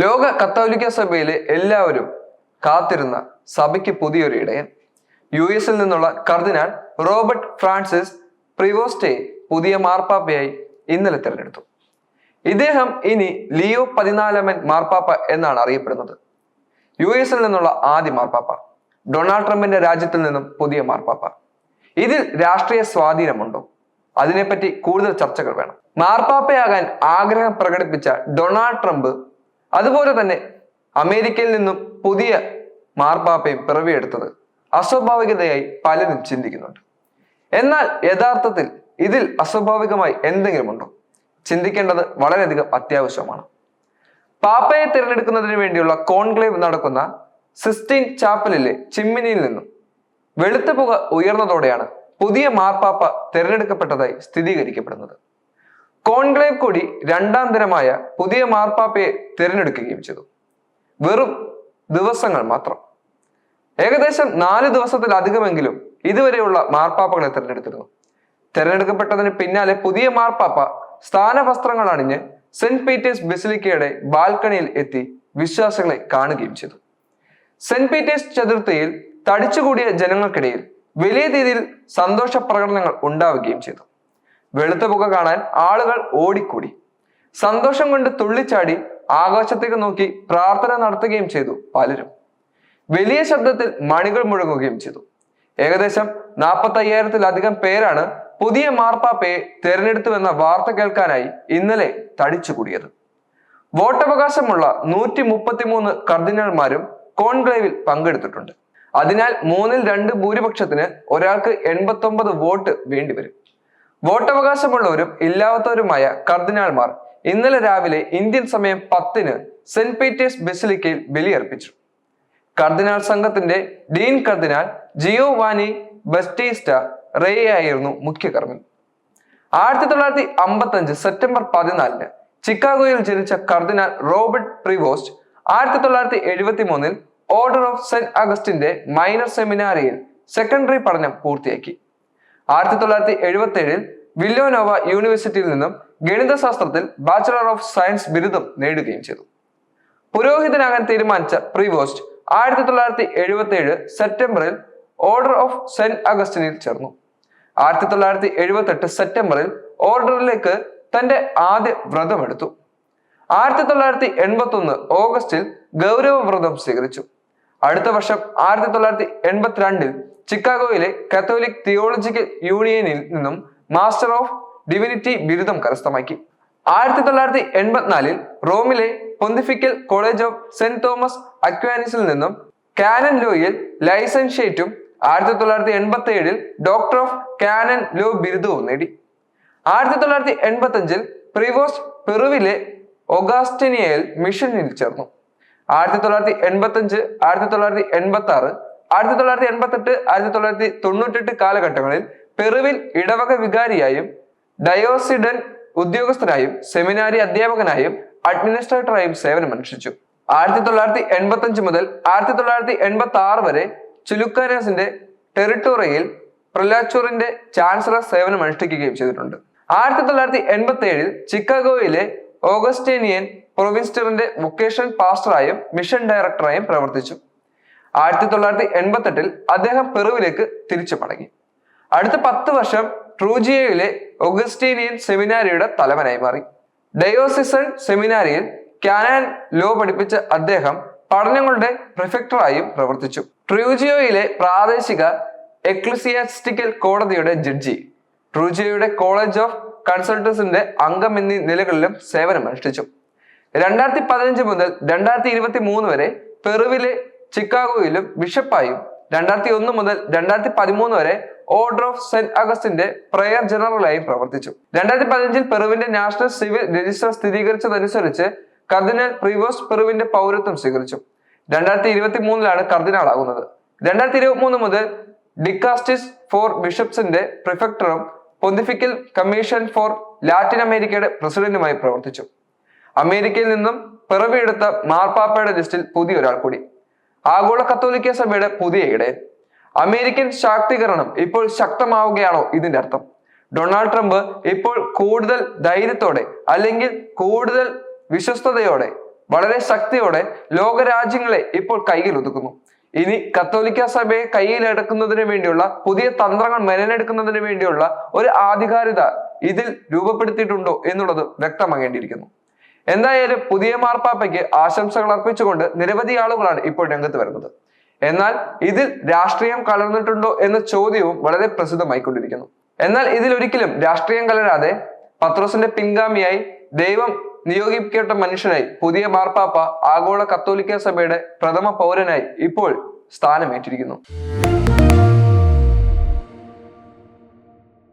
ലോക കത്തോലിക്ക സഭയിലെ എല്ലാവരും കാത്തിരുന്ന സഭയ്ക്ക് പുതിയൊരു ഇടയൻ. US നിന്നുള്ള കർദിനാൾ റോബർട്ട് ഫ്രാൻസിസ് പ്രിവോസ്റ്റെ പുതിയ മാർപ്പാപ്പയായി ഇന്നലെ തിരഞ്ഞെടുത്തു. ഇദ്ദേഹം ഇനി ലിയോ 14 മാർപ്പാപ്പ എന്നാണ് അറിയപ്പെടുന്നത്. US നിന്നുള്ള ആദ്യ മാർപ്പാപ്പ, ഡൊണാൾഡ് ട്രംപിന്റെ രാജ്യത്തിൽ നിന്നും പുതിയ മാർപ്പാപ്പ. ഇതിൽ രാഷ്ട്രീയ സ്വാധീനമുണ്ടോ? അതിനെപ്പറ്റി കൂടുതൽ ചർച്ചകൾ വേണം. മാർപ്പാപ്പയാകാൻ ആഗ്രഹം പ്രകടിപ്പിച്ച ഡൊണാൾഡ് ട്രംപ് അതുപോലെ തന്നെ അമേരിക്കയിൽ നിന്നും പുതിയ മാർപ്പാപ്പയും പിറവിയെടുത്തത് അസ്വാഭാവികതയായി പലരും ചിന്തിക്കുന്നുണ്ട്. എന്നാൽ യഥാർത്ഥത്തിൽ ഇതിൽ അസ്വാഭാവികമായി എന്തെങ്കിലും ഉണ്ടോ? ചിന്തിക്കേണ്ടത് വളരെയധികം അത്യാവശ്യമാണ്. പാപ്പയെ തിരഞ്ഞെടുക്കുന്നതിന് വേണ്ടിയുള്ള കോൺക്ലേവ് നടക്കുന്ന സിസ്റ്റീൻ ചാപ്പലിലെ ചിമ്മിനിയിൽ നിന്നും വെളുത്ത പുക ഉയർന്നതോടെയാണ് പുതിയ മാർപ്പാപ്പ തിരഞ്ഞെടുക്കപ്പെട്ടതായി സ്ഥിരീകരിക്കപ്പെടുന്നത്. കോൺക്ലേവ് കൂടി രണ്ടാം ദിനമായ പുതിയ മാർപ്പാപ്പയെ തിരഞ്ഞെടുക്കുകയും ചെയ്തു. വെറും ദിവസങ്ങൾ മാത്രം, ഏകദേശം 4 ദിവസത്തിലധികമെങ്കിലും ഇതുവരെയുള്ള മാർപ്പാപ്പകളെ തിരഞ്ഞെടുത്തിരുന്നു. തിരഞ്ഞെടുക്കപ്പെട്ടതിന് പിന്നാലെ പുതിയ മാർപ്പാപ്പ സ്ഥാനവസ്ത്രങ്ങൾ അണിഞ്ഞ് സെന്റ് പീറ്റേഴ്സ് ബസിലിക്കയുടെ ബാൽക്കണിയിൽ എത്തി വിശ്വാസികളെ കാണുകയും ചെയ്തു. സെന്റ് പീറ്റേഴ്സ് ചതുർത്ഥിയിൽ തടിച്ചുകൂടിയ ജനങ്ങൾക്കിടയിൽ വലിയ രീതിയിൽ സന്തോഷ പ്രകടനങ്ങൾ ഉണ്ടാവുകയും ചെയ്തു. വെളുത്ത പുക കാണാൻ ആളുകൾ ഓടിക്കൂടി. സന്തോഷം കൊണ്ട് തുള്ളിച്ചാടി ആകാശത്തേക്ക് നോക്കി പ്രാർത്ഥന നടത്തുകയും ചെയ്തു പലരും. വലിയ ശബ്ദത്തിൽ മണികൾ മുഴങ്ങുകയും ചെയ്തു. ഏകദേശം 45,000-ലധികം പേരാണ് പുതിയ മാർപ്പാപ്പയെ തിരഞ്ഞെടുത്തുവെന്ന വാർത്ത കേൾക്കാനായി ഇന്നലെ തടിച്ചുകൂടിയത്. വോട്ടവകാശമുള്ള 133 കർദിനാൾമാരും കോൺക്ലേവിൽ പങ്കെടുത്തിട്ടുണ്ട്. അതിനാൽ 2/3 ഭൂരിപക്ഷത്തിന് ഒരാൾക്ക് 89 വോട്ട് വേണ്ടിവരും. വോട്ടവകാശമുള്ളവരും ഇല്ലാത്തവരുമായ കർദിനാൾമാർ ഇന്നലെ രാവിലെ ഇന്ത്യൻ സമയം 10-ന് സെന്റ് പീറ്റേഴ്സ് ബസിലിക്കയിൽ ബലിയർപ്പിച്ചു. കർദിനാൾ സംഘത്തിന്റെ ഡീൻ കർദിനാൾ ജിയോവാനി ബസ്റ്റീസ്റ്റ റേയായിരുന്നു മുഖ്യകർമ്മി. 1955 സെപ്റ്റംബർ 14-ന് ചിക്കാഗോയിൽ ജനിച്ച കർദിനാൾ റോബർട്ട് പ്രിവോസ്റ്റ് 1973-ൽ ഓർഡർ ഓഫ് സെന്റ് അഗസ്റ്റിന്റെ മൈനർ സെമിനാരിയിൽ സെക്കൻഡറി പഠനം പൂർത്തിയാക്കി. 1977-ൽ വില്ലോനോവ യൂണിവേഴ്സിറ്റിയിൽ നിന്നും ഗണിതശാസ്ത്രത്തിൽ ബാച്ചലർ ഓഫ് സയൻസ് ബിരുദം നേടുകയും ചെയ്തു. പുരോഹിതനാകാൻ തീരുമാനിച്ച പ്രിവോസ്റ്റ് 1977 സെപ്റ്റംബറിൽ ഓർഡർ ഓഫ് സെന്റ് അഗസ്റ്റിനിൽ ചേർന്നു. 1978 സെപ്റ്റംബറിൽ ഓർഡറിലേക്ക് തന്റെ ആദ്യ വ്രതമെടുത്തു. 1981 ഓഗസ്റ്റിൽ ഗൗരവ വ്രതം സ്വീകരിച്ചു. അടുത്ത വർഷം 1982-ൽ ചിക്കാഗോയിലെ കത്തോലിക് തിയോളജിക്കൽ യൂണിയനിൽ നിന്നും മാസ്റ്റർ ഓഫ് ഡിവിനിറ്റി ബിരുദം കരസ്ഥമാക്കി. 1984-ൽ റോമിലെ pontifical college of Saint Thomas അക്വാനിസിൽ നിന്നും കാനൻ ലോയിൽ ലൈസൻഷ്യേറ്റും 1987-ൽ ഡോക്ടർ ഓഫ് കാനൻ ലോ ബിരുദവും നേടി. 1985-ൽ പ്രിവോസ്റ്റ് പെറുവിലെ ഒഗാസ്റ്റിനിയയിൽ മിഷനിൽ ചേർന്നു. 1985, 1986, 1988, 1998 കാലഘട്ടങ്ങളിൽ പെറുവിൽ ഇടവക വികാരിയായും ഡയോസിഡൻ ഉദ്യോഗസ്ഥനായും സെമിനാരി അധ്യാപകനായും അഡ്മിനിസ്ട്രേറ്ററായും സേവനമനുഷ്ഠിച്ചു. 1985 മുതൽ 1986 വരെ ചുലുക്കാനസിന്റെ ടെറിട്ടോറിയയിൽ പ്രലാച്ചൂറിന്റെ ചാൻസലർ സേവനമനുഷ്ഠിക്കുകയും ചെയ്തിട്ടുണ്ട്. 1987-ൽ ചിക്കാഗോയിലെ ഓഗസ്റ്റേനിയൻ പ്രൊവിൻസ്റ്ററിന്റെ വൊക്കേഷണൽ പാസ്റ്ററായും മിഷൻ ഡയറക്ടറായും പ്രവർത്തിച്ചു. 1988-ൽ അദ്ദേഹം പെറുവിലേക്ക് തിരിച്ചു മടങ്ങി. അടുത്ത 10 വർഷം ട്രൂജിയയിലെ ഓഗസ്റ്റീനിയൻ സെമിനാരിയുടെ തലവനായി മാറി. ഡയോസിസൺ സെമിനാരിയിൽ കാനൻ ലോ പഠിപ്പിച്ച അദ്ദേഹം പഠനങ്ങളുടെ പ്രിഫെക്ടറായും പ്രവർത്തിച്ചു. ട്രൂജിയോയിലെ പ്രാദേശിക എക്ലിസിയാസ്റ്റിക്കൽ കോടതിയുടെ ജഡ്ജി, ട്രൂജിയോയുടെ കോളേജ് ഓഫ് കൺസൾട്ടൻസിന്റെ അംഗം എന്നീ നിലകളിലും സേവനമനുഷ്ഠിച്ചു. 2015 മുതൽ 2023 വരെ പെറുവിലെ ചിക്കാഗോയിലും ബിഷപ്പായും 2001 മുതൽ 2013 വരെ ഓർഡർ ഓഫ് സെന്റ് അഗസ്റ്റിന്റെ പ്രയർ ജനറലായും പ്രവർത്തിച്ചു. 2015-ൽ പെറുവിന്റെ നാഷണൽ സിവിൽ രജിസ്റ്റർ സ്ഥിരീകരിച്ചതനുസരിച്ച് കർദിനാൾ പ്രിവോസ്റ്റ് പെറുവിന്റെ പൗരത്വം സ്വീകരിച്ചു. 2023-ലാണ് കർദിനാൾ ആകുന്നത്. 2023 മുതൽ ഡിക്കാസ്റ്റിസ് ഫോർ ബിഷപ്സിന്റെ പ്രിഫെക്ടറും പൊന്തിഫിക്കൽ കമ്മീഷൻ ഫോർ ലാറ്റിൻ അമേരിക്കയുടെ പ്രസിഡന്റുമായി പ്രവർത്തിച്ചു. അമേരിക്കയിൽ നിന്നും പിറവിയെടുത്ത മാർപ്പാപ്പയുടെ ലിസ്റ്റിൽ പുതിയൊരാൾ കൂടി. ആഗോള കത്തോലിക്ക സഭയുടെ പുതിയ ഇടയൻ. അമേരിക്കൻ ശാക്തീകരണം ഇപ്പോൾ ശക്തമാവുകയാണോ ഇതിന്റെ അർത്ഥം? ഡൊണാൾഡ് ട്രംപ് ഇപ്പോൾ കൂടുതൽ ധൈര്യത്തോടെ അല്ലെങ്കിൽ കൂടുതൽ വിശ്വസ്തയോടെ വളരെ ശക്തിയോടെ ലോകരാജ്യങ്ങളെ ഇപ്പോൾ കയ്യിൽ ഒതുക്കുന്നു. ഇനി കത്തോലിക്ക സഭയെ കയ്യിലെടുക്കുന്നതിന് വേണ്ടിയുള്ള പുതിയ തന്ത്രങ്ങൾ മെനഞ്ഞെടുക്കുന്നതിന് വേണ്ടിയുള്ള ഒരു ആധികാരികത ഇതിൽ രൂപപ്പെടുത്തിയിട്ടുണ്ടോ എന്നുള്ളത് വ്യക്തമാകേണ്ടിയിരിക്കുന്നു. എന്തായാലും പുതിയ മാർപ്പാപ്പയ്ക്ക് ആശംസകൾ അർപ്പിച്ചുകൊണ്ട് നിരവധി ആളുകളാണ് ഇപ്പോൾ രംഗത്ത് വരുന്നത്. എന്നാൽ ഇതിൽ രാഷ്ട്രീയം കലർന്നിട്ടുണ്ടോ എന്ന ചോദ്യവും വളരെ പ്രസിദ്ധമായിക്കൊണ്ടിരിക്കുന്നു. എന്നാൽ ഇതിൽ ഒരിക്കലും രാഷ്ട്രീയം കലരാതെ പത്രോസിന്റെ പിൻഗാമിയായി ദൈവം നിയോഗിക്കപ്പെട്ട മനുഷ്യനായി പുതിയ മാർപ്പാപ്പ ആഗോള കത്തോലിക്ക സഭയുടെ പ്രഥമ പൗരനായി ഇപ്പോൾ സ്ഥാനമേറ്റിരിക്കുന്നു.